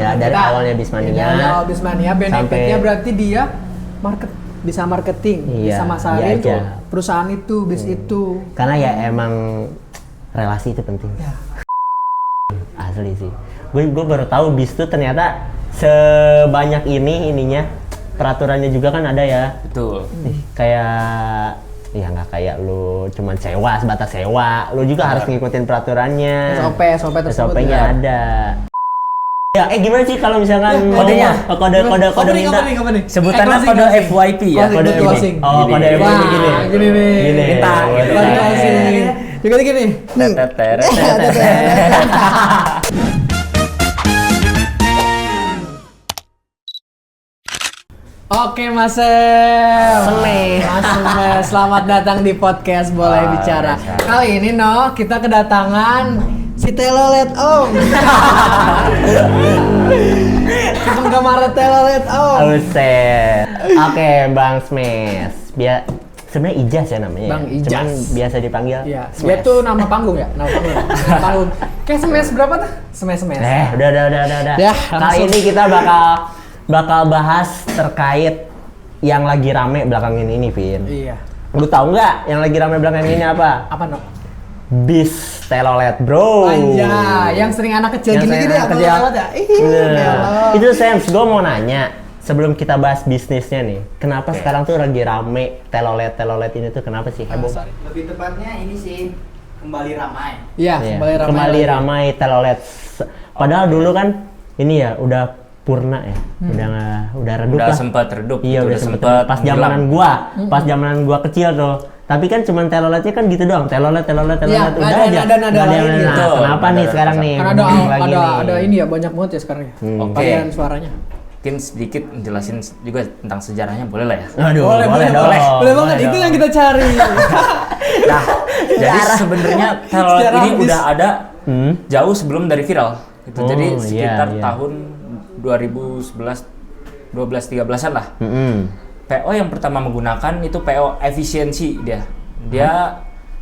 Ya, dari awalnya Bismania. Dari awal Bismania, benefitnya berarti dia bisa marketing, bisa masarin tuh perusahaan itu, bis itu. Karena ya emang relasi itu penting. Ya. Asli sih. Gue baru tahu bis tuh ternyata sebanyak ininya. Peraturannya juga kan ada ya. Betul. Kayak ya nggak kayak lu cuman sebatas sewa. Lu juga harus ngikutin peraturannya. SOP tersebut. SOP-nya ada. Ya, gimana sih kalau misalkan kodenya? Kode minta. Sebutannya kode FYP ya. Kode closing. Oh, kode FYP gini. Gini nih. Minta. Juga gini. Oke Mas Mes, selamat datang di podcast Boleh Bicara. Kali ini kita kedatangan si Telolet Om. Si penggemar Telolet Om. Buset. Oke Bang Smes. Sebenarnya Ijaz ya namanya. Bang Ijaz. Cuman biasa dipanggil. Iya. Dia tuh nama panggung ya, nama panggung. Kayak Smes berapa tuh? Smes. Udah. Ya, kali ini kita bakal bahas terkait yang lagi rame belakangan ini, Vin. Iya. Lu tahu nggak yang lagi rame belakangan ini apa? Apa Bis Telolet, bro. Anjay, yang sering anak kecil gini ya, Telolet ya. Itu Sams, gue mau nanya sebelum kita bahas bisnisnya nih, kenapa sekarang tuh lagi rame Telolet ini tuh kenapa sih heboh? Lebih tepatnya ini sih kembali ramai. Iya, kembali ramai Telolet. Padahal dulu kan ini ya udah purna ya, udah redup lah. Udah sempat redup. Iya, udah sempat pas zamanan gua kecil tuh. Tapi kan cuman Teloletnya kan gitu doang. Telolet ya, udah aja. Ada lain gitu. Kenapa nih sekarang nih? Karena ada ini ya, banyak banget ya sekarang ya. Varian suaranya. Mungkin sedikit jelasin juga tentang sejarahnya, boleh lah ya? Aduh, boleh banget, itu yang kita cari. Nah, jadi sebenarnya Telolet ini udah ada jauh sebelum dari viral. Gitu. Jadi sekitar tahun 2011-12-13an lah. PO yang pertama menggunakan itu PO efisiensi dia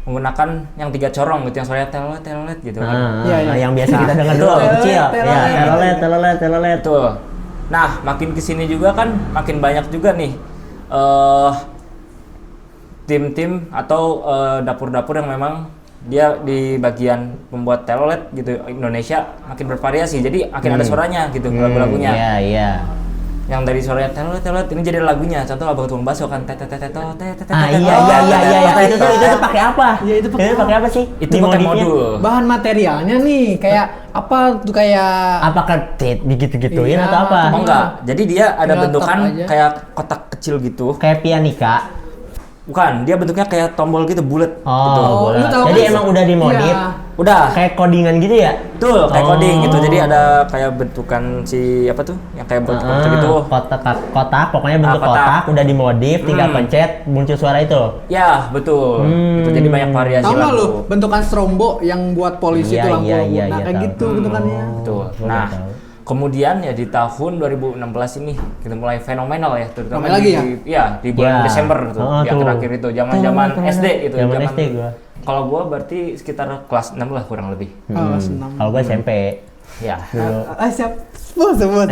menggunakan yang 3 corong gitu, yang suaranya telolet gitu kan. Yang biasa kita dengar dulu kecil. Telolet. Betul. Nah, makin kesini juga kan makin banyak juga nih tim-tim atau dapur-dapur yang memang dia di bagian membuat telolet gitu. Indonesia makin bervariasi, jadi makin ada suaranya gitu lagu-lagunya. Iya. Yang dari suaranya telolet ini jadi lagunya. Contoh Abang Tukang Bakso kan Iya. Itu pakai apa? Iya, itu pakai apa sih? Itu pakai modul. Bahan materialnya nih kayak apa tuh, kayak apakah gitu-gituin atau apa? Oh enggak. Jadi dia ada bentukan kayak kotak kecil gitu. Kayak pianika. Bukan, dia bentuknya kayak tombol gitu, bulat gitu. Bulat. Jadi emang udah dimodif. Iya. Udah kayak codingan gitu ya? Tuh, kayak coding gitu. Jadi ada kayak bentukan si apa tuh? Yang kayak bentuk gitu. Kotak, pokoknya bentuk kotak udah dimodif, tinggal pencet muncul suara itu. Ya, betul. Itu jadi banyak variasi lagu. Tahu lagu. lu bentukan strombo yang buat polisi itu lampu. Nah, kayak gitu bentukannya. Betul. Nah, kemudian ya di tahun 2016 ini kita mulai fenomenal ya, terutama di bulan Desember tuh, di akhir-akhir itu, zaman SD gitu. Zaman SD gua. Kalau gua berarti sekitar kelas 6 lah kurang lebih. Kelas 6. Kalau gua SMP. Ya. Dulu. Siap. Sebut.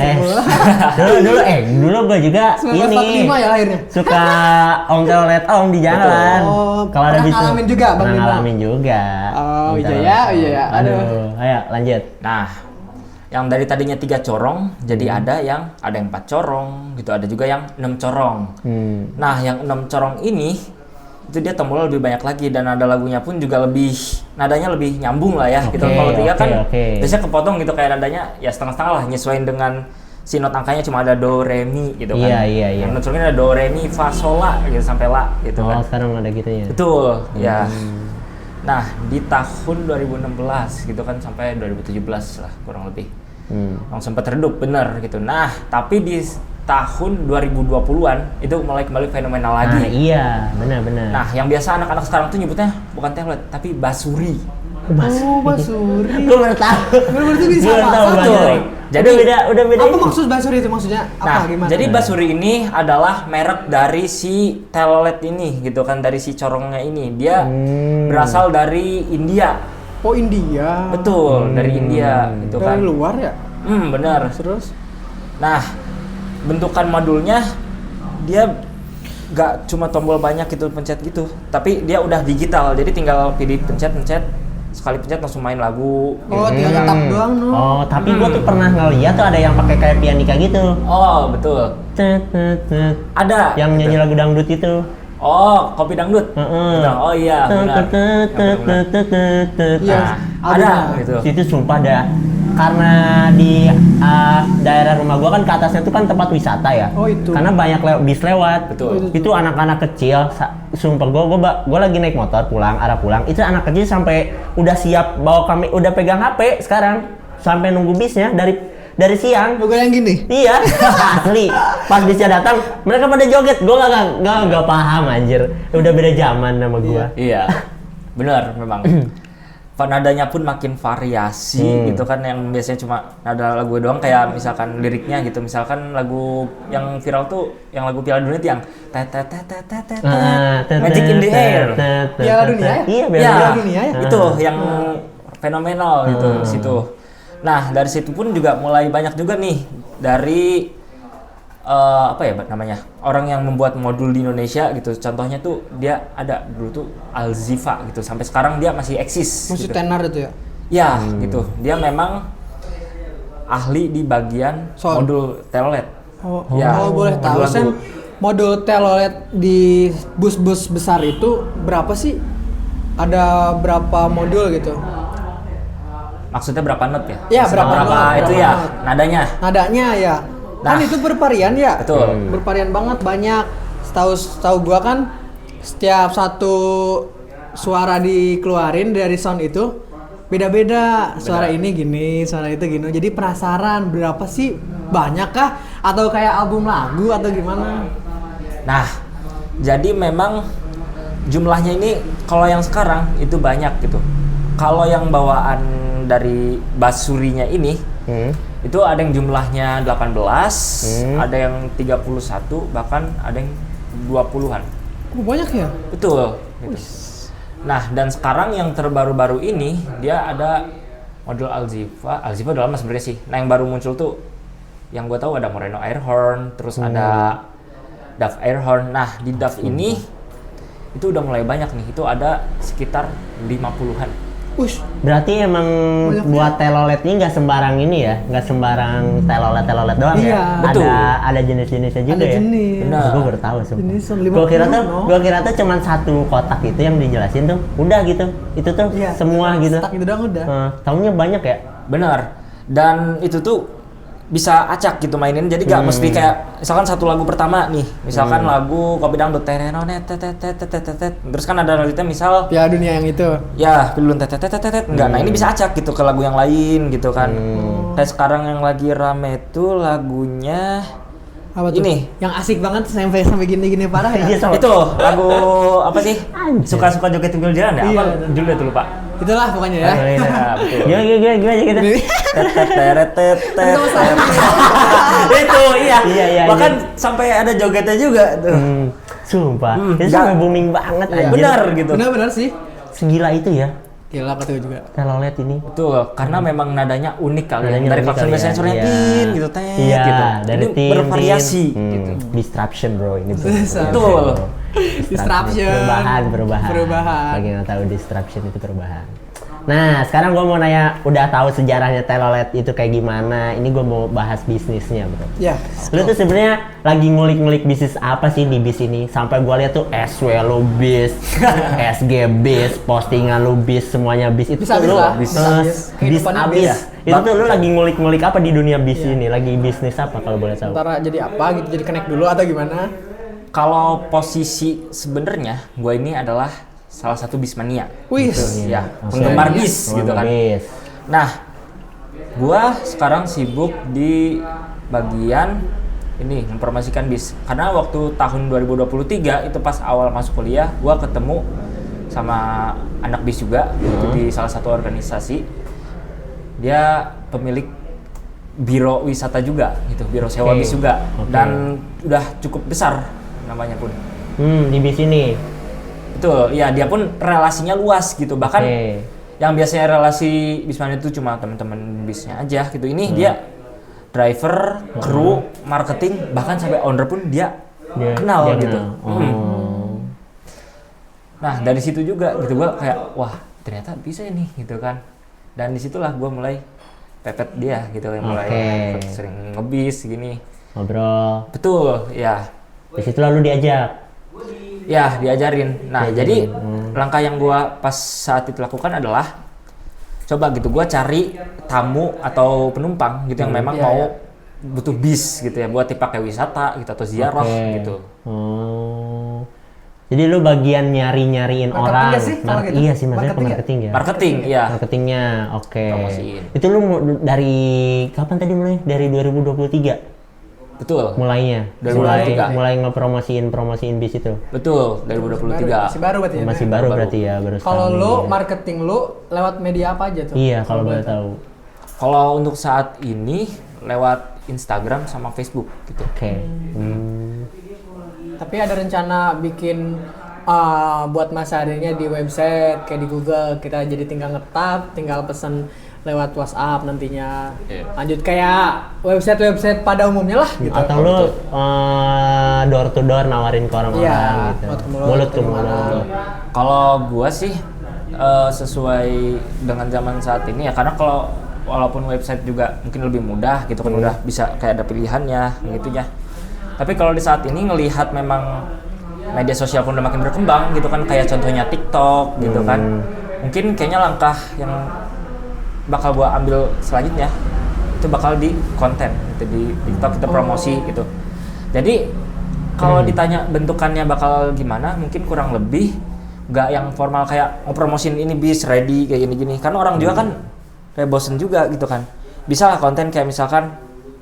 Dulu gua juga ini. 1945 ya lahirnya. Suka Om Telolet Om di jalan. Kalau ada bis. Ngalamin juga, Bang. Ngalamin juga. Oh, iya. Aduh, ayo lanjut. Nah, yang dari tadinya 3 corong jadi ada yang 4 corong gitu, ada juga yang 6 corong. Nah, yang 6 corong ini itu dia tombolnya lebih banyak lagi dan nada lagunya pun juga lebih, nadanya lebih nyambung lah ya. Gitu. Kalau 3 kan biasanya kepotong gitu, kayak nadanya ya setengah-setengah lah, nyesuaiin dengan si not angkanya, cuma ada do re mi gitu kan. Iya. Yang not corongnya ada do re mi fa sol la gitu sampai la gitu kan. Sekarang ada gitunya. Betul, ya. Nah, di tahun 2016 gitu kan sampai 2017 lah kurang lebih. Sempat redup bener gitu. Nah, tapi di tahun 2020-an itu mulai kembali fenomenal lagi. Iya, benar. Nah, yang biasa anak-anak sekarang tuh nyebutnya bukan telolet, tapi basuri. Basuri. Gue baru tahu. Berarti bisa basuri. Jadi udah beda. Apa maksud basuri itu maksudnya? Apa gimana? Jadi basuri ini adalah merek dari si telolet ini gitu kan, dari si corongnya ini. Dia berasal dari India. Oh, India. Betul, dari India gitu kan. Dari luar ya? Benar. Terus? Nah, bentukan modulnya dia nggak cuma tombol banyak gitu pencet gitu, tapi dia udah digital. Jadi tinggal pilih pencet, sekali pencet langsung main lagu. Oh, tinggal tap doang no. Oh, tapi gua tuh pernah ngeliat tuh ada yang pakai kayak pianika gitu. Oh, betul. Ada. Yang nyanyi lagu dangdut itu. Oh, kopi dangdut. Betul. Oh iya, benar. Iya, Ada gitu. Itu sumpah dah. Karena di daerah rumah gua kan ke atasnya tuh kan tempat wisata ya. Oh, itu. Karena banyak bis lewat. Betul. Itu anak-anak kecil, sumpah gua lagi naik motor arah pulang. Itu anak kecil sampai udah siap udah pegang HP sekarang sampai nunggu bisnya dari siang. Lo yang gini? Iya, asli. Pas bisnya datang, mereka pada joget. Gua nggak paham anjir. Udah beda zaman sama gua. Iya. Benar memang. Nadanya pun makin variasi gitu kan, yang biasanya cuma nada lagu doang kayak misalkan liriknya gitu. Misalkan lagu yang viral tuh yang lagu Piala Dunia itu yang Magic in the Air. Piala Dunia ya? Iya, Ya, Piala Dunia ya? itu yang fenomenal gitu di situ. Nah, dari situ pun juga mulai banyak juga nih dari apa ya namanya, orang yang membuat modul di Indonesia gitu. Contohnya tuh dia ada dulu tuh Alzifa gitu, sampai sekarang dia masih eksis. Masih gitu. tenar itu ya? Ya, gitu. Dia memang ahli di bagian Sound. modul telolet. Oh, Ya, kalau boleh tahu modul Sen, lagu. modul telolet di bus-bus besar itu berapa sih? Ada berapa modul gitu? Maksudnya berapa not ya? Iya, berapa not, itu berapa ya not. nadanya. Nadanya ya. Nah. Kan itu bervarian ya? Betul. Bervarian banget, banyak. Setahu gua kan setiap satu suara dikeluarin dari sound itu beda-beda. Suara ini gini, suara itu gini. Jadi penasaran berapa sih? Banyak kah? Atau kayak album lagu atau gimana? Nah, jadi memang jumlahnya ini kalau yang sekarang itu banyak gitu. Kalau yang bawaan dari basurinya ini itu ada yang jumlahnya 18, ada yang 31, bahkan ada yang 20-an. Oh, banyak ya? Betul. Gitu. Nah, dan sekarang yang terbaru-baru ini dia ada modul Alzifa. Alzifa udah lama sebenarnya sih. Nah, yang baru muncul tuh yang gue tahu ada Moreno Airhorn, terus ada Dove Airhorn. Nah, di Dove ini itu udah mulai banyak nih. Itu ada sekitar 50-an. Ush, Berarti emang Banyak buat telolet ini nggak sembarang ini ya, nggak sembarang telolet doang Iya, ya. betul. Ada jenis-jenisnya juga ada ya. jenis. Benar. Gue baru tahu sumpah. Jenis Gua kira tuh cuma satu kotak itu yang dijelasin tuh, udah gitu. Itu tuh Iya, semua gitu. stuck itu doang udah. Taunya banyak ya. Benar. Dan itu tuh bisa acak gitu mainin. Jadi gak mesti kayak misalkan satu lagu pertama nih. Misalkan lagu Kopi Dangdut terenonet tetetetetetet. Terus kan ada lanjutnya misal Piala Dunia yang itu. ya pilun tetetetetet. Enggak. Nah, ini bisa acak gitu ke lagu yang lain gitu kan. Kayak sekarang yang lagi rame tuh lagunya Apa tuh? ini. Yang asik banget sampai gini-gini parah ya. Iya, sama. Itu lagu apa sih? Anjir. Suka-suka joget tunggal jalan ya? Iya, Apa benar. judulnya tuh lupa? Itulah pokoknya ya. Iya, betul. Gimana aja gitu. Itu iya. Iya, Bahkan sampai ada jogetnya juga tuh. Sumpah. Itu nggak- sampai booming banget anjir. Benar gitu. Benar-benar sih. Segila itu ya. Gila kata gue juga. Telolet ini. Betul, karena memang nadanya unik kali. Nadanya Dari unik klakson kali biasanya ya. suaranya Iya. tin gitu, tet Iya, gitu. dari Ini tin, bervariasi tin. gitu. Disruption bro ini bro. Betul. Disruption. Perubahan. Bagi yang tahu disruption itu perubahan. Nah, sekarang gue mau nanya, udah tahu sejarahnya telolet itu kayak gimana? Ini gue mau bahas bisnisnya, bro. Ya. Lu tuh sebenarnya lagi ngulik-ngulik bisnis apa sih di bis ini? Sampai gue lihat tuh SW lu bis, SG bis, postingan lu bis, semuanya bis. Itu Bisa tuh lu bis. bis Kehidupannya abis. bis. Itu tuh lu lagi ngulik-ngulik apa di dunia bis ini? Lagi bisnis apa kalau boleh tahu? Antara jadi apa gitu, jadi connect dulu atau gimana? Kalau posisi sebenarnya gue ini adalah salah satu bismania. Wih. Ya, Maksudnya penggemar bis gitu kan. Bis. Nah, gua sekarang sibuk di bagian ini mempromosikan bis. Karena waktu tahun 2023 itu pas awal masuk kuliah, gua ketemu sama anak bis juga gitu, di salah satu organisasi. Dia pemilik biro wisata juga gitu, biro sewa bis juga. Dan udah cukup besar namanya pun. Di bis ini. Betul, ya dia pun relasinya luas gitu. Bahkan yang biasanya relasi bismania itu cuma teman-teman bisnya aja gitu. Ini dia driver, kru, marketing, bahkan sampai owner pun dia kenal dia gitu. kenal. Oh. Nah dari situ juga gitu gue kayak wah ternyata bisa nih gitu kan. Dan disitulah gue mulai pepet dia gitu, mulai sering ngebis gini. Ngobrol. Betul, ya. Di situ lalu diajak. Ya diajarin. Nah jadi langkah yang gue pas saat itu lakukan adalah coba gitu gue cari tamu atau penumpang gitu yang memang mau butuh bis gitu ya buat dipakai wisata gitu atau ziarah gitu. Oh. Jadi lu bagian nyariin orang. Nggak sih, kalau gitu? Iya sih, maksudnya ke Marketing ya? marketing ya. Marketing, iya. Marketingnya, oke. Promosiin. Itu lu dari kapan tadi mulai? Dari 2023 Betul. mulainya. 2023. Mulai promosiin bis itu. Betul, 2023. Masih baru berarti ya? Masih baru berarti ya, baru Kalau setahun lo ini. marketing lo lewat media apa aja tuh? Iya, kalau boleh tahu. Kalau untuk saat ini lewat Instagram sama Facebook gitu. Oke. Tapi ada rencana bikin buat masa adanya di website kayak di Google, kita jadi tinggal ngetap, tinggal pesen lewat WhatsApp nantinya. Lanjut kayak website pada umumnya lah gitu. Atau lu door to door nawarin ke orang-orang Iya, gitu. mulut ke mulut, Mulut ke gimana? mulut. Kalau gua sih sesuai dengan zaman saat ini ya, karena kalau walaupun website juga mungkin lebih mudah gitu kan, udah bisa kayak ada pilihannya gitu ya. Tapi kalau di saat ini ngelihat memang media sosial pun udah makin berkembang gitu kan, kayak contohnya TikTok gitu kan. Mungkin kayaknya langkah yang bakal gua ambil selanjutnya itu bakal di konten gitu, di TikTok kita promosi gitu. Jadi kalau ditanya bentukannya bakal gimana, mungkin kurang lebih nggak yang formal kayak mau promosiin ini bis ready kayak gini-gini. Karena orang juga kan kayak bosen juga gitu kan. Bisa lah konten kayak misalkan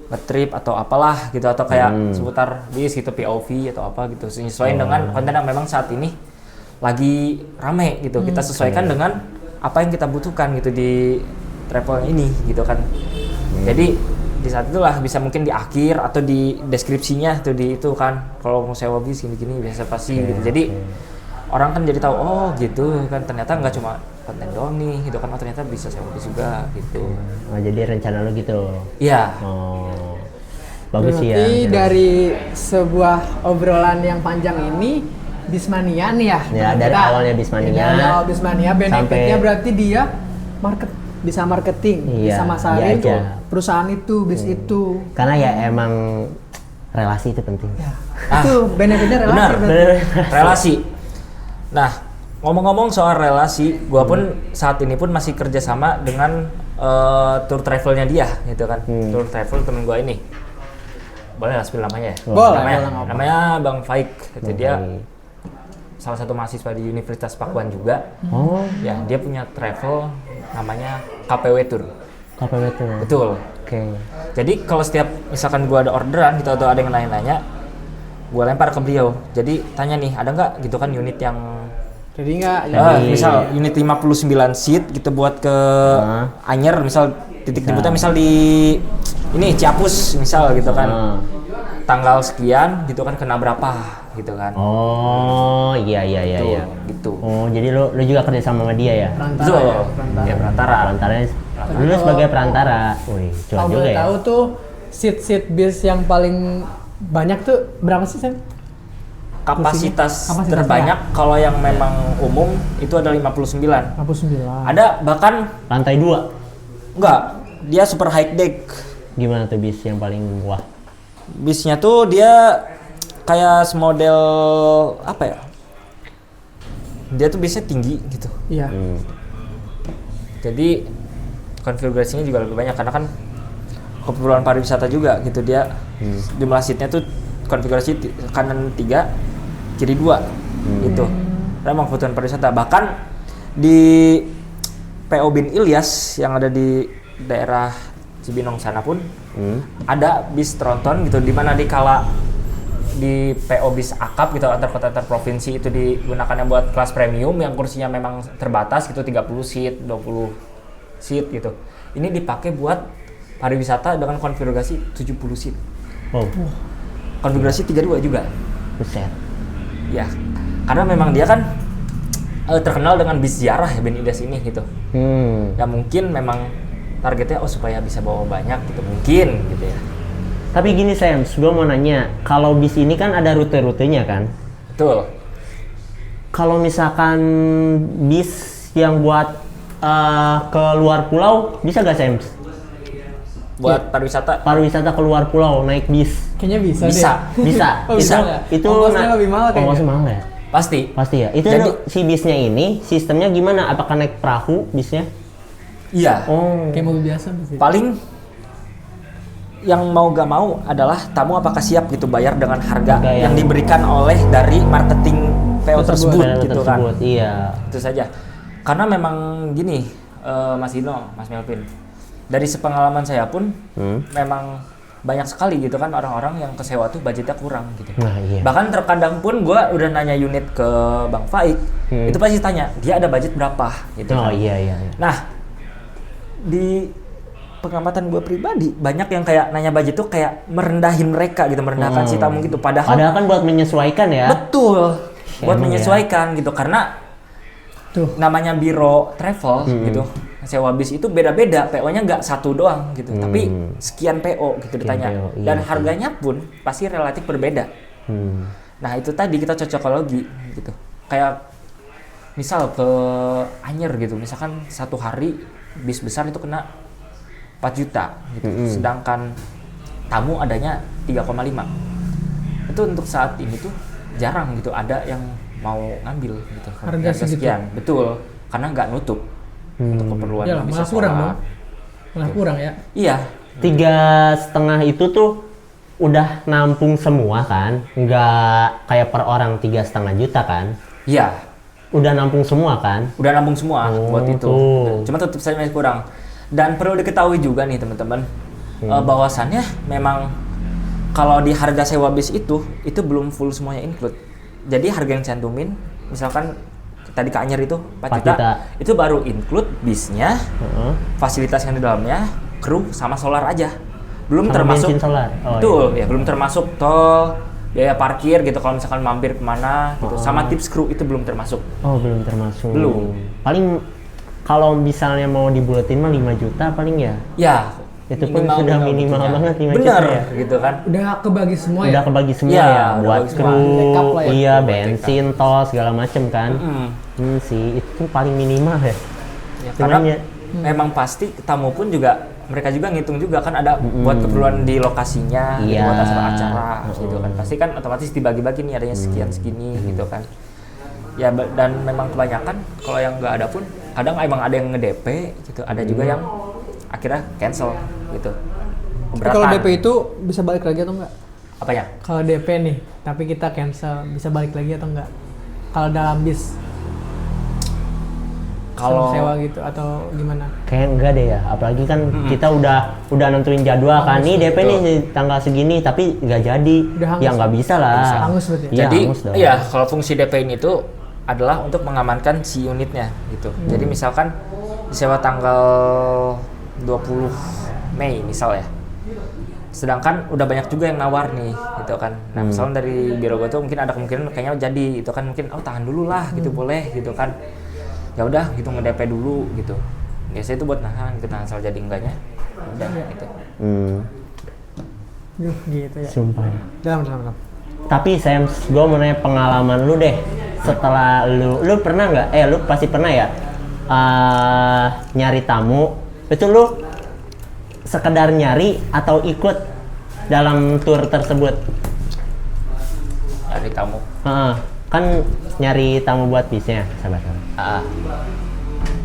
nge-trip atau apalah gitu, atau kayak seputar bis gitu, POV atau apa gitu, sesuaiin dengan konten yang memang saat ini lagi rame gitu. Kita sesuaikan dengan apa yang kita butuhkan gitu di travel ini gitu kan. Jadi di saat itulah bisa mungkin di akhir atau di deskripsinya tuh di itu kan, kalau mau sewa bis gini-gini biasa pasti gitu. Jadi orang kan jadi tahu oh gitu kan, ternyata nggak cuma konten doang nih gitu kan, oh ternyata bisa sewa bis juga gitu. Oh, jadi rencana lu gitu. Iya. Oh. Bagus sih ya. Berarti dari sebuah obrolan yang panjang ini Bismania nih ya. Ya, dari awalnya Bismania. Dari awal Bismania, benefitnya sampai- berarti dia bisa marketing, Iya, bisa masarin dia tuh aja. perusahaan itu, bis itu. Karena ya emang relasi itu penting. Ya. Itu benefitnya relasi Benar, berarti. relasi. Nah, ngomong-ngomong soal relasi, gua pun saat ini pun masih kerjasama dengan tour travelnya dia gitu kan. Tour travel temen gua ini. Boleh lah spill namanya ya? Boleh, Namanya Bang Faik. Gitu. Dia Baik. salah satu mahasiswa di Universitas Pakuan juga. Oh, Ya, dia punya travel namanya KPW Tour. KPW tuh. Betul. Oke. Jadi kalau setiap misalkan gua ada orderan gitu atau ada yang nanya-nanya, gua lempar ke beliau. Jadi tanya nih, ada nggak gitu kan unit yang Jadi enggak misal unit 59 seat gitu buat ke Anyer, misal titik jemputnya misal di ini Ciapus misal gitu kan. Tanggal sekian gitu kan, kena berapa gitu kan. Oh, iya Tuh, iya. gitu. Oh, jadi lu juga kerja sama dia ya? Betul. Ya, perantara. Perantaranya, lu sebagai perantara. Wih, cuan Kalau juga boleh ya. tahu tuh seat bis yang paling banyak tuh berapa sih, Sam? Kapasitas Kapasitas terbanyak kalau yang memang umum itu ada 59. 59. Ada bahkan Lantai 2. enggak, dia super high deck. Gimana tuh bis yang paling wah? Bisnya tuh dia kayak semodel apa ya? Dia tuh bisnya tinggi gitu. Iya. Jadi konfigurasinya juga lebih banyak karena kan keperluan pariwisata juga gitu. Dia jumlah seatnya tuh konfigurasi kanan 3, kiri 2 gitu. Memang kebutuhan pariwisata. Bahkan di PO Bin Ilyas yang ada di daerah Cibinong sana pun ada bis tronton gitu, di mana dikala di PO bis akap gitu antar kota antar provinsi itu digunakannya buat kelas premium yang kursinya memang terbatas gitu, 30 seat, 20 seat gitu. Ini dipakai buat pariwisata dengan konfigurasi 70 seat. Oh, Konfigurasi 32 juga. buset. Ya. Karena memang dia kan terkenal dengan bis ziarah ya Bin Ilyas ini gitu. Ya mungkin memang targetnya supaya bisa bawa banyak gitu mungkin gitu ya. Tapi gini Sam, gue mau nanya, kalau bis ini kan ada rute-rutenya kan? Betul. Kalau misalkan bis yang buat ke luar pulau, bisa gak Sam? Buat pariwisata Pariwisata ke luar pulau, naik bis. Kayaknya bisa, Bisa. deh. Bisa. Oh, bisa ya? Ongkosnya lebih mahal kayaknya. Ongkosnya mahal ya? pasti. Pasti ya? Itu Jadi- si bisnya ini, sistemnya gimana? Apakah naik perahu bisnya? Iya. Oh. Kayak mobil biasa sih. Paling yang mau gak mau adalah tamu apakah siap gitu bayar dengan harga Harga yang yang- diberikan oleh dari marketing PO tersebut Daerah gitu kan. tersebut, iya. Itu saja. Karena memang gini, Mas Ino, Mas Melvin. Dari sepengalaman saya pun memang banyak sekali gitu kan orang-orang yang kesewa tuh budgetnya kurang gitu. Nah, iya. Bahkan terkadang pun gue udah nanya unit ke Bang Faik, itu pasti tanya dia ada budget berapa gitu. Oh kan. iya. Nah, di pengamatan gue pribadi banyak yang kayak nanya budget tuh kayak merendahin mereka gitu, merendahkan si tamu gitu. Padahal Padahal kan buat menyesuaikan ya. betul buat Emang menyesuaikan gitu karena Tuh. namanya biro travel gitu. Sewa bis itu beda-beda, PO-nya nggak satu doang gitu, tapi sekian PO gitu ditanya. PO, iya Dan sih. harganya pun pasti relatif berbeda. Nah, itu tadi kita cocokologi gitu. Kayak misal ke Anyer gitu, misalkan satu hari bis besar itu kena 4 juta gitu. Sedangkan tamu adanya 3,5. Itu untuk saat ini tuh jarang gitu ada yang mau ngambil gitu. Harga segitu. sekian. Betul. Karena nggak nutup untuk keperluan Iyalah, bisa malah kurang sholat. dong. Malah kurang ya. Iya. 3,5 itu tuh udah nampung semua kan? Nggak kayak per orang 3,5 juta kan? Iya. Udah nampung semua kan? Udah nambung semua Oh, buat itu. tuh. Cuma tetap saja masih kurang. Dan perlu diketahui juga nih teman-teman, bahwasannya memang kalau di harga sewa bis itu belum full semuanya include. Jadi harga yang cantumin, misalkan tadi ke Anyer itu 4 juta, juta. itu baru include bisnya, Heeh. fasilitas yang di dalamnya, kru sama solar aja. Belum Sama termasuk bensin solar. Oh, betul, ya belum termasuk tol, biaya parkir gitu kalau misalkan mampir kemana gitu. Sama tips kru itu belum termasuk. Oh, belum termasuk. Belum. Paling kalau misalnya mau dibuletin mah 5 juta paling ya. Ya, Itu pun sudah minimal butuhnya. banget 5 Bener, juta ya. gitu kan. Udah kebagi semua Udah ya. kebagi semua Iya, ya, udah buat kebagi semua. kru, Backup lah ya. iya, Buat bensin, tol segala macem kan. Sih, itu paling minimal ya. Ya, Cuman karena ya, memang pasti tamu pun juga mereka juga ngitung juga kan ada buat keperluan di lokasinya, gitu, Iya. buat acara gitu kan. Pasti kan otomatis dibagi-bagi nih adanya sekian segini gitu kan. Ya dan memang kebanyakan kalau yang nggak ada pun kadang emang ada yang nge-DP gitu, ada juga yang akhirnya cancel gitu. Tapi kalau DP itu bisa balik lagi atau enggak? apanya? Kalau DP nih, tapi kita cancel, bisa balik lagi atau enggak? Kalau dalam bis Kalau sewa gitu atau gimana? kayak enggak deh ya. Apalagi kan kita udah nentuin jadwal kan. Nih DP nih tanggal segini tapi nggak jadi. Udah hangus. Ya nggak bisa lah. Hangus berarti? Iya, Jadi hangus dong. iya kalau fungsi DP ini tuh adalah untuk mengamankan si unitnya gitu. Jadi misalkan disewa tanggal 20 Mei misal ya. Sedangkan udah banyak juga yang nawar nih gitu kan. Nah, misalnya dari biro gue tuh mungkin ada kemungkinan kayaknya jadi itu kan mungkin tahan dulu lah gitu boleh gitu kan. Ya udah gitu nge-DP dulu gitu. Biasanya itu buat nahan gitu, nahan soal jadi enggaknya. Udah gitu. Gitu ya. Sumpah. Dalam. Tapi Sam, gue mau nanya pengalaman lu deh. Setelah lu pernah nggak? Lu pasti pernah ya nyari tamu. Itu lu sekedar nyari atau ikut dalam tour tersebut? Dari tamu. Kan nyari tamu buat bisnya, sahabat.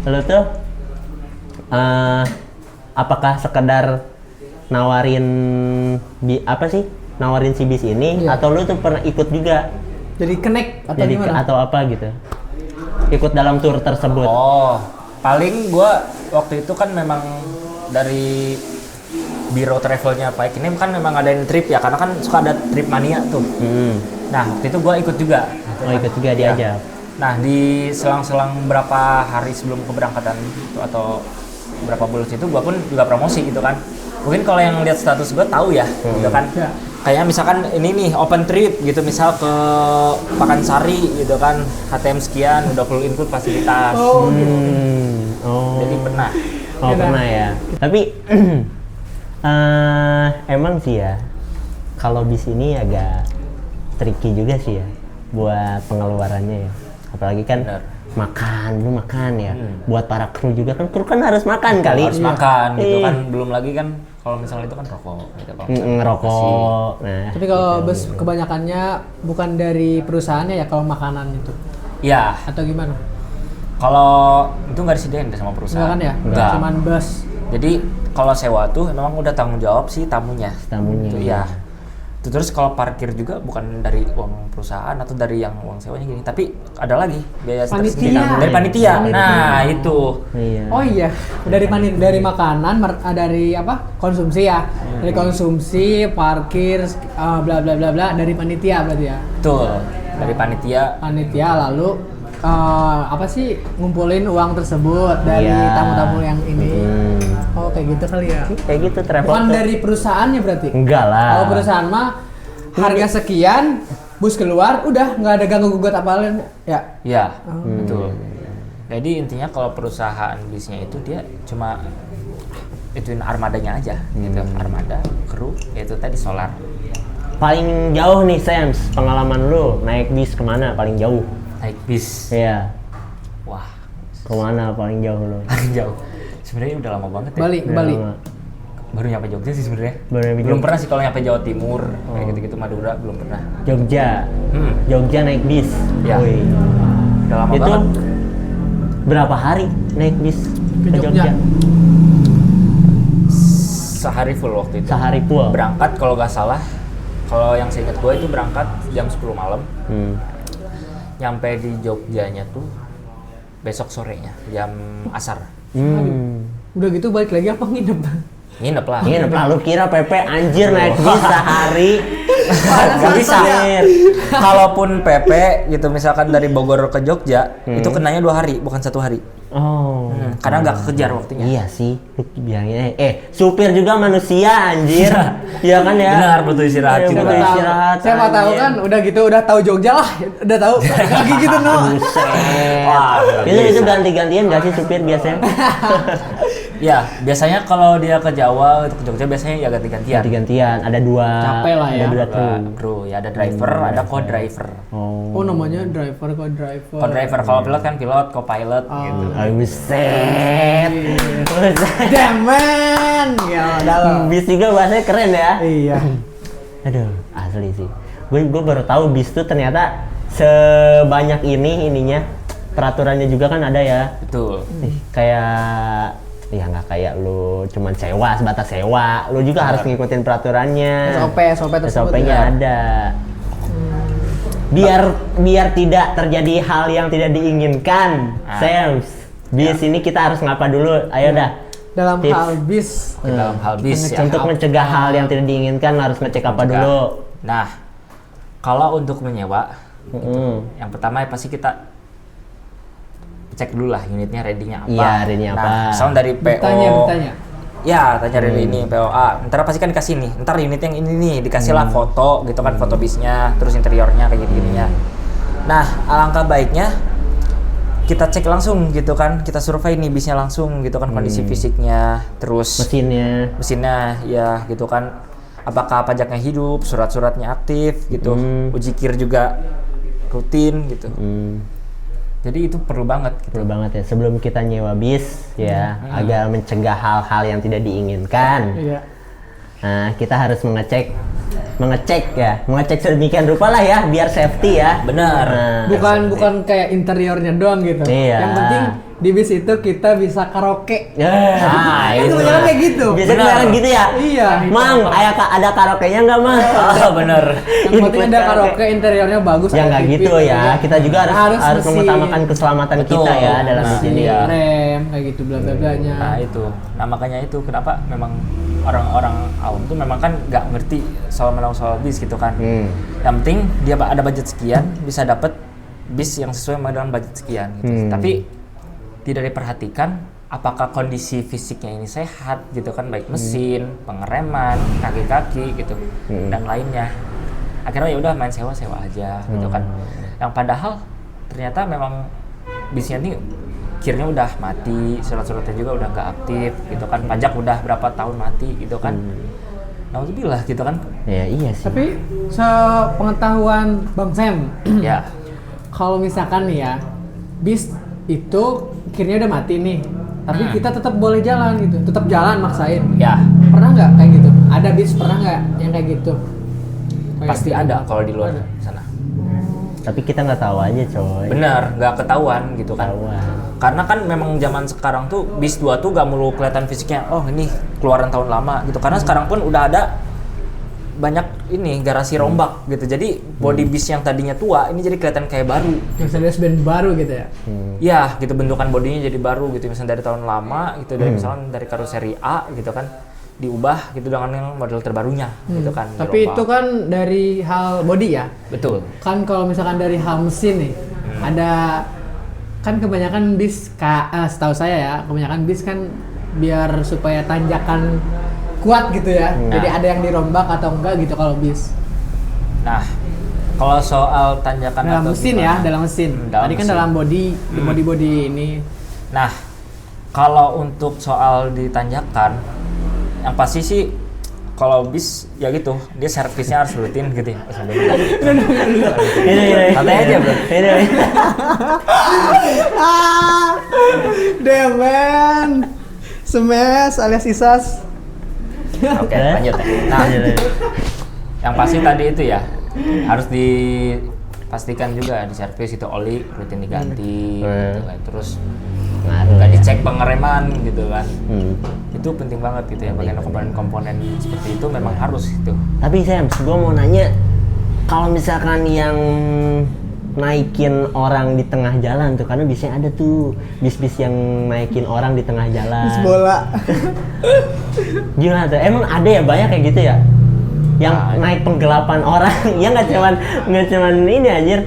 Lu tuh apakah sekedar nawarin nawarin si bis ini, Iya. atau lu tuh pernah ikut juga? Jadi connect atau Jadi gimana? atau apa gitu? Ikut dalam tour tersebut. Oh, paling gua waktu itu kan memang dari biro travelnya Pak ini kan memang ngadain trip ya, karena kan suka ada trip mania tuh. Nah, waktu itu gua ikut juga. Oh, ikut juga Ya. diajak. Nah, di selang-selang berapa hari sebelum keberangkatan itu atau berapa bulan itu gua pun juga promosi gitu kan. Mungkin kalau yang lihat status gua tahu ya, gitu kan. Ya. Kayak misalkan ini nih open trip gitu, misal ke Pakansari gitu kan, HTM sekian udah full include fasilitas. Oh, gitu. Oh. Jadi pernah Oh Udah. pernah ya. Tapi emang sih ya, kalau bis ini agak tricky juga sih ya buat pengeluarannya ya. Apalagi kan Benar. makan ya. Buat para kru juga kan, kru kan harus makan kali. Harus makan gitu Iya. kan, belum lagi kan kalau misalnya itu kan rokok gitu kalau misalnya Ngerokok. Nah, Tapi kalau gitu. bus kebanyakannya bukan dari perusahaannya ya kalau makanan itu ya atau gimana? kalau itu nggak disediain deh sama perusahaan. Enggak kan ya? Enggak. Cuman bus. Jadi kalau sewa tuh memang udah tanggung jawab si tamunya. Tamunya, Itu iya. ya. Itu terus kalau parkir juga bukan dari uang perusahaan atau dari yang uang sewanya gini, tapi ada lagi biaya tersendiri Panitia. dari panitia. Panitia. Nah, itu. Iya. Oh iya, dari makanan, dari apa? Konsumsi ya. Dari konsumsi, parkir, bla bla bla bla dari panitia berarti ya. Betul. Dari panitia. Panitia lalu apa sih ngumpulin uang tersebut dari Iya. tamu-tamu yang ini. Hmm. Oh kayak gitu kali ya. Kayak gitu travel. Bukan tuh. dari perusahaannya berarti. Enggak lah. Kalau perusahaan mah harga sekian, bus keluar, udah nggak ada ganggu gugat apa lain ya. Ya, betul. Jadi intinya kalau perusahaan bisnya itu dia cuma ituin armadanya aja gitu. Armada, kru, yaitu tadi solar. Paling jauh nih Sams, pengalaman lu naik bis kemana paling jauh? Naik bis. Iya. Wah, Kemana paling jauh lu? paling jauh. Sebenarnya udah lama banget ya. Bali, ke Udah Bali. lama. Baru nyampe Jogja sih sebenarnya. Baru nyampe Belum Jogja. pernah sih kalau nyampe Jawa Timur, kayak gitu-gitu Madura belum pernah. Jogja. Hmm. Jogja naik bis. Ya. Wih. Udah lama Itu banget. berapa hari naik bis Ke ke Jogja? Jogja? Sehari full waktu itu. Sehari full. Berangkat kalau nggak salah, kalau yang saya ingat gue itu berangkat jam 10 malam. Hmm. Nyampe di Jogjanya tuh besok sorenya jam asar. Hmm. Udah gitu balik lagi apa nginep? Nginep lah. Nginep lah, lu kira PP anjir naik bis sehari. Gak bisa. Anjir. Kalaupun PP gitu misalkan dari Bogor ke Jogja itu kenanya 2 hari bukan 1 hari. Oh. Karena nggak kekejar waktunya. Iya sih, lu bilangnya supir juga manusia anjir. Iya kan ya? Benar, butuh istirahat Iya, juga. butuh istirahat. Siapa tahu anjir. kan udah gitu udah tahu Jogja lah, udah tahu lagi gitu no. Buset. Wah, Itu ganti-gantian gak sih supir biasanya? Ya, biasanya kalau dia ke Jawa atau ke Jogja biasanya ya ganti-gantian. Ganti-gantian, ada dua. Capek lah ya. Ada dua kru. Kru, ya ada driver, ada co-driver. Oh namanya driver kok driver. Co-driver kalau pilot kan pilot, co-pilot gitu. Oh, buset. Buset. Damn man, ya dalam. Bis juga bahasanya keren ya. Iya. Aduh, asli sih. Gue baru tahu bis tuh ternyata sebanyak ininya. Peraturannya juga kan ada ya. Betul. Kayak ya nggak kayak lu cuman sewa, sebatas sewa. Lu juga harus ngikutin peraturannya. SOP tersebut SOP-nya ya. ada. Biar tidak terjadi hal yang tidak diinginkan. Sales. Bis ini kita harus ngapa dulu? Ayo dah. Dalam Tips. hal bis. Dalam hal bis ya. Untuk mencegah hal yang tidak diinginkan harus ngecek apa Mencegah. dulu? Nah, kalau untuk menyewa, Mm. yang pertama ya pasti kita cek dulu lah unitnya ready-nya apa. Iya, ready-nya apa. Nah, sound dari PO. Bertanya. Ya, tanya ready ini POA. Ntar pasti kan dikasih nih. Ntar unit yang ini nih dikasih lah foto gitu kan, foto bisnya, terus interiornya kayak gini-gininya. Nah, alangkah baiknya kita cek langsung gitu kan, kita survei nih bisnya langsung gitu kan, kondisi fisiknya, terus mesinnya ya gitu kan, apakah pajaknya hidup, surat-suratnya aktif gitu, uji kir juga rutin gitu. Jadi itu perlu banget gitu. Perlu banget ya, sebelum kita nyewa bis ya, agar mencegah hal-hal yang tidak diinginkan. Iya. Nah, kita harus mengecek sedemikian rupa lah ya, biar safety ya. Benar. Nah, Bukan kayak interiornya doang gitu. Iya. Yang penting di bis itu kita bisa karaoke. Nah, Kan itu. kebanyakan kayak gitu. Bisa Benar. keluaran gitu ya? Iya. Mang, ada karaoke-nya nggak, Mang? Oh, bener. Yang penting ada karaoke, interiornya bagus. Ya ada nggak TV, gitu ya, kita juga harus mesin, mengutamakan keselamatan Betul. kita ya dalam di sini. Iya. rem, kayak gitu bla bla blanya. Nah itu, nah makanya itu kenapa memang orang-orang awam tuh memang kan nggak ngerti soal bis gitu kan. Yang penting dia ada budget sekian bisa dapat bis yang sesuai dengan budget sekian gitu. Tapi tidak diperhatikan apakah kondisi fisiknya ini sehat gitu kan, baik mesin, pengereman, kaki-kaki gitu dan lainnya. Akhirnya ya udah main sewa aja gitu kan. Yang padahal ternyata memang bisnya ini kirnya udah mati, surat-suratnya juga udah nggak aktif gitu kan, pajak udah berapa tahun mati gitu kan. Nauzubillah gitu kan. Ya iya sih. Tapi sepengetahuan Bang Sam, Ya. kalau misalkan nih ya, bis itu kirnya udah mati nih, tapi kita tetap boleh jalan gitu, tetap jalan maksain. Ya, Pernah nggak kayak gitu? Ada bis pernah nggak yang kayak gitu? Kayak pasti gitu. ada kalau di luar sana. Tapi kita nggak tahu aja coy. Bener, nggak ketahuan gitu kan. Ketahuan. Karena kan memang zaman sekarang tuh bis 2 tuh gak melulu kelihatan fisiknya, oh ini keluaran tahun lama gitu. Karena sekarang pun udah ada banyak ini garasi rombak gitu. Jadi body bis yang tadinya tua ini jadi kelihatan kayak baru. Yang serius band baru gitu ya? Ya, gitu bentukan bodinya jadi baru gitu. Misalnya dari tahun lama gitu, dari misalnya dari karoseri A gitu kan, diubah gitu dengan yang model terbarunya gitu kan. Tapi dirombak. itu kan dari hal body ya? Betul. Kan kalau misalkan dari hal mesin nih, ada kan kebanyakan bis, setahu saya ya, kebanyakan bis kan biar supaya tanjakan kuat gitu ya. Jadi ada yang dirombak atau enggak gitu kalau bis. Nah, kalau soal tanjakan Dalam atau mesin gimana? ya, dalam mesin. Dalam Tadi kan mesin. dalam body ini. Nah, kalau untuk soal di tanjakan, yang pasti sih kalau bis ya gitu, dia servisnya harus rutin gitu ya. Ini. Santai aja, bro. Ini. Damn man. Semes alias Isas. Oke, lanjut ya. Nah, yang pasti tadi itu ya, harus dipastikan juga di servis itu oli rutin diganti gitu kan. Terus Ngaruh nggak ya. dicek pengereman gitu kan. Hmm. Itu penting banget gitu ya, bagian komponen-komponen seperti itu memang harus gitu. Tapi Sam, gue mau nanya, kalau misalkan yang naikin orang di tengah jalan tuh, karena biasanya ada tuh bis-bis yang naikin orang di tengah jalan. Bis bola. Gimana tuh? Emang ada ya banyak kayak gitu ya? Yang Nah, naik penggelapan orang, ya nggak cuman ini anjir,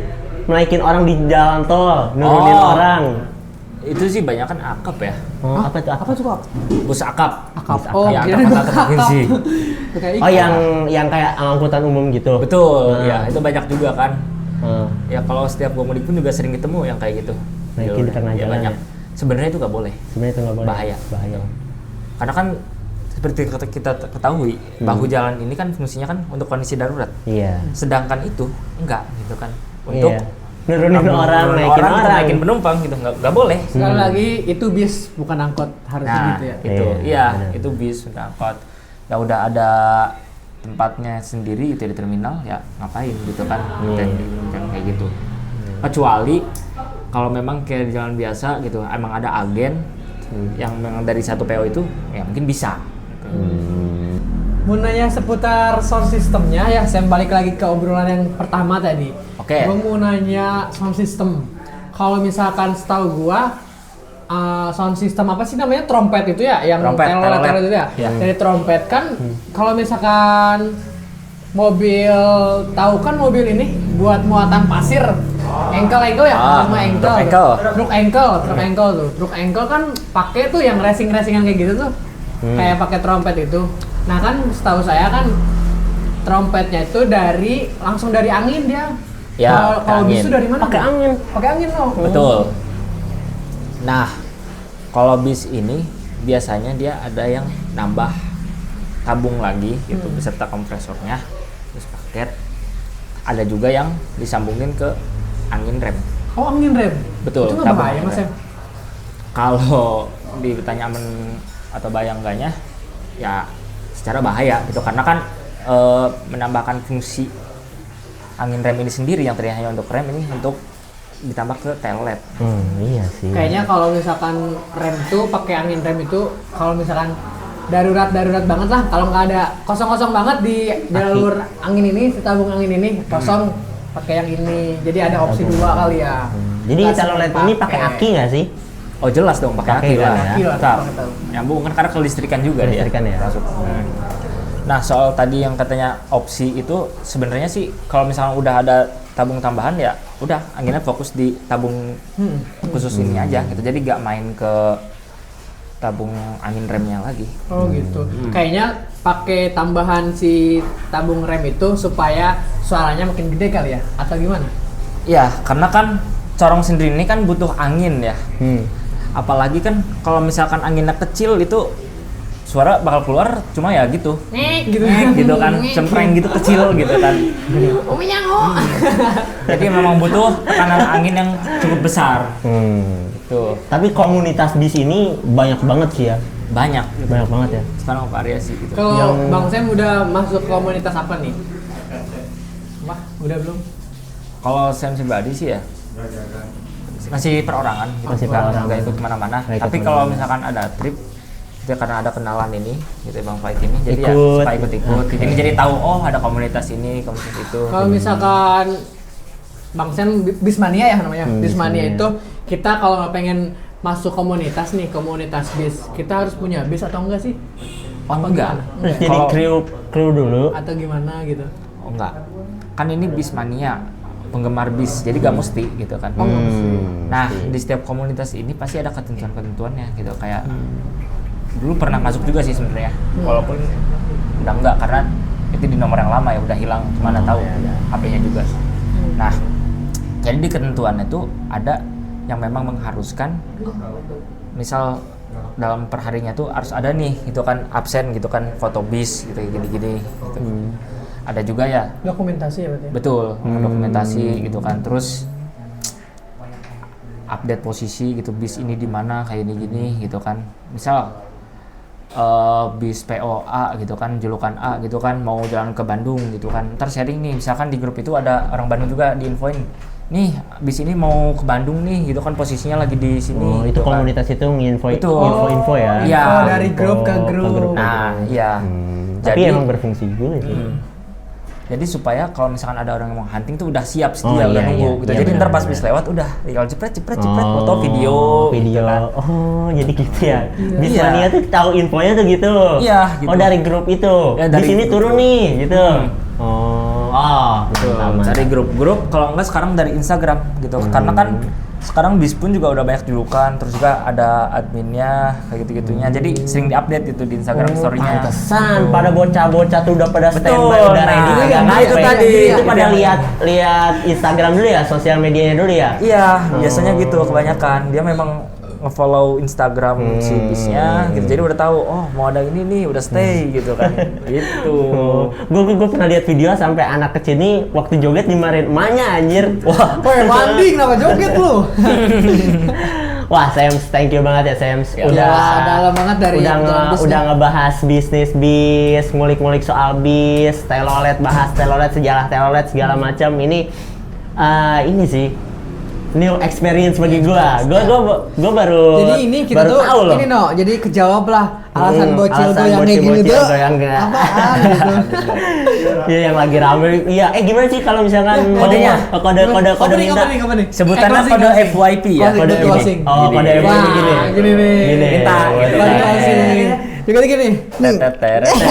naikin orang di jalan tol, nurunin Oh. orang. Itu sih banyak kan akap ya, Oh, apa tuh? Apa tuh kok? bus akap. Akap. Bis Oh, ya, kirain akap antar provinsi. Itu kayak Oh, yang kayak angkutan umum gitu. Betul, Nah. ya itu banyak juga kan. Oh. Ya kalau setiap gua mudik pun juga sering ketemu yang kayak gitu. Naikin di tengah Ya, jalan banyak. ya? Sebenarnya itu nggak boleh, Sebenarnya itu nggak boleh. Bahaya. Bahaya. karena kan seperti kita ketahui, bahu jalan ini kan fungsinya kan untuk kondisi darurat. Iya. Sedangkan itu enggak gitu kan, untuk Iya. Nurunin orang, naikin untuk orang. naikin penumpang gitu, nggak boleh. Sekali lagi itu bis bukan angkot harusnya Nah, gitu ya. itu, Iya, iya, benar. itu bis udah angkot. Ya udah ada tempatnya sendiri gitu di terminal, ya ngapain gitu kan, yang kayak gitu. Kecuali kalau memang kayak di jalan biasa gitu, emang ada agen yang memang dari satu PO itu, ya mungkin bisa. Gitu. Mau nanya seputar sound systemnya ya, saya balik lagi ke obrolan yang pertama tadi. Oke. Gue mau nanya sound system. Kalau misalkan setahu gua sound system apa sih namanya, trompet itu ya, yang Trompet, telolet telolet. itu ya. Iya. Dari trompet kan, kalau misalkan mobil, tahu kan mobil ini buat muatan pasir, engkel ya, sama engkel. truk engkel. Truk engkel tuh. Truk engkel kan pakai tuh yang racing-racingan kayak gitu tuh. Kayak pakai trompet itu. Nah kan setahu saya kan trompetnya itu langsung dari angin dia. Ya, Kalau bis angin. itu dari mana? Pakai angin. Pakai angin loh. Betul. Nah, kalau bis ini biasanya dia ada yang nambah tabung lagi gitu beserta kompresornya, terus paket. Ada juga yang disambungin ke angin rem. Oh angin rem. Betul, Itu nggak tabung bahaya angin mas rem. ya? Kalau ditanya aman atau bahaya enggaknya, ya secara bahaya gitu karena kan menambahkan fungsi angin rem ini sendiri yang tadinya hanya untuk rem, ini untuk ditambah ke tail lamp. Iya sih. Kayaknya kalau misalkan rem tuh pakai angin rem itu kalau misalkan darurat banget lah, kalau nggak ada kosong banget di jalur angin ini, si tabung angin ini kosong, pakai yang ini. Jadi ada opsi dua kali ya. Jadi Nggak kalau LED ini pakai aki nggak sih? Oh jelas dong pakai Pakai aki lah. lah ya. Aki lah, Tetap. pakai tahu. Nyambung kan karena kelistrikan juga Kelistrikan dia. ya. Masuk. Nah soal tadi yang katanya opsi itu sebenarnya sih kalau misalnya udah ada tabung tambahan ya udah anginnya fokus di tabung khusus ini aja gitu. Jadi nggak main ke tabung angin remnya lagi. Oh gitu. Kayaknya pakai tambahan si tabung rem itu supaya suaranya makin gede kali ya? Atau gimana? Ya karena kan corong sendiri ini kan butuh angin ya. Apalagi kan kalau misalkan anginnya kecil itu suara bakal keluar cuma ya gitu. Gitu kan, cempreng gitu kecil gitu kan. Jadi memang butuh tekanan angin yang cukup besar. Gitu. Tapi komunitas bis ini banyak banget sih ya. Banyak Banyak banget ya. sekarang variasi gitu. Kalau Bang Sam udah masuk komunitas apa nih? Wah, udah belum? Kalau saya pribadi sih ya masih perorangan gitu. Masih Nggak- perorangan. nggak ikut kemana-mana. Nggak ikut Tapi kalau kemana-mana. misalkan ada trip itu karena ada kenalan ini gitu Bang Fait ini jadi ya Ikut. suka ikut-ikut. Oke. Ini jadi tahu oh ada komunitas ini, komunitas itu. Kalau misalkan Bang Sam Bismania ya namanya. Bismania Bismania. itu kita kalau nggak pengen masuk komunitas nih, komunitas bis, kita harus punya bis atau enggak sih? Oh Apa enggak. gimana? Terus Enggak. jadi Kalau- kru dulu. Atau gimana gitu? Oh enggak. Kan ini Bismania, penggemar bis. Jadi gak mesti gitu kan. Nah, di setiap komunitas ini pasti ada ketentuan-ketentuannya gitu kayak dulu pernah masuk juga sih sebenarnya. Walaupun udah enggak karena itu di nomor yang lama ya udah hilang mana tahu HP-nya juga. Nah, jadi di ketentuan itu ada yang memang mengharuskan misal dalam perharinya tuh harus ada nih gitu kan absen gitu kan foto bis gitu gini-gini gitu. Ada juga ya Dokumentasi ya berarti. betul dokumentasi gitu kan terus update posisi gitu bis ini di mana kayak gini gitu kan misal bis POA gitu kan julukan A gitu kan mau jalan ke Bandung gitu kan ntar sharing nih misalkan di grup itu ada orang Bandung juga diinfoin nih bis ini mau ke Bandung nih gitu kan posisinya lagi di sini Oh, itu gitu kan. komunitas itu nginfo Itu. info ya. Iya. Info dari grup ke grup. Nah iya Tapi Jadi- emang berfungsi juga sih. jadi supaya kalau misalkan ada orang yang mau hunting tuh udah siap Oh, sedia udah iya, nunggu iya. gitu Iya, jadi benar, ntar pas benar. bis lewat udah tinggal jepret Oh, foto video video. gitu kan. Oh, jadi gitu ya. Bis Iya. Mania tuh tahu infonya tuh gitu. Iya, gitu. Oh, dari grup itu. Ya, Di dari sini grup. turun nih, gitu. Oh, Betul, sama. cari grup-grup kalau enggak sekarang dari Instagram gitu karena kan sekarang bis pun juga udah banyak julukan terus juga ada adminnya kayak gitu-gitunya jadi sering diupdate gitu di Instagram story-nya Pantesan pada bocah-bocah tuh udah pada Betul, standby, udah nah, ready. iya, pegang nah, itu HP. tadi. Itu pada Iya. lihat Instagram dulu ya, sosial medianya dulu ya. iya biasanya gitu kebanyakan dia memang nge-follow Instagram si bisnya gitu jadi udah tahu oh mau ada ini nih udah stay gitu kan gitu Gue pernah lihat video sampai anak kecil nih waktu joget dimarahin emaknya anjir. Wah, Woi, mandi kenapa joget lu? wah, Sams, thank you banget ya Sams. Udah dalam banget dari bis udah nih. ngebahas bisnis bis, ngulik-ngulik soal bis, telolet, bahas telolet, sejarah telolet segala macam. Ini sih new experience bagi gua. Gua baru Jadi ini kita baru tuh tahu loh. ini no, jadi kejawab lah alasan bocil alasan tuh yang kayak gini bocil-bocil tuh. tuh yang enggak. Apaan gitu. Iya, yang lagi rame. Iya, gimana sih kalau misalkan kodenya? kode minta Apa nih? sebutannya Closing, kode closing. FYP ya Closing, kode good closing. Oh, Gini. kode Wah, gini. gini nih. Gini. Minta, gitu. Kode Minta. closing. Juga gini. Teteter. Oke,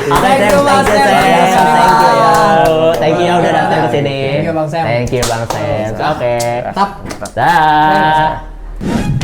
Thank you, Mas Sam. Thank you ya udah datang ke sini. Thank you, Bang Sam. Thank you Bang Sam. Oke. Tap. Dah.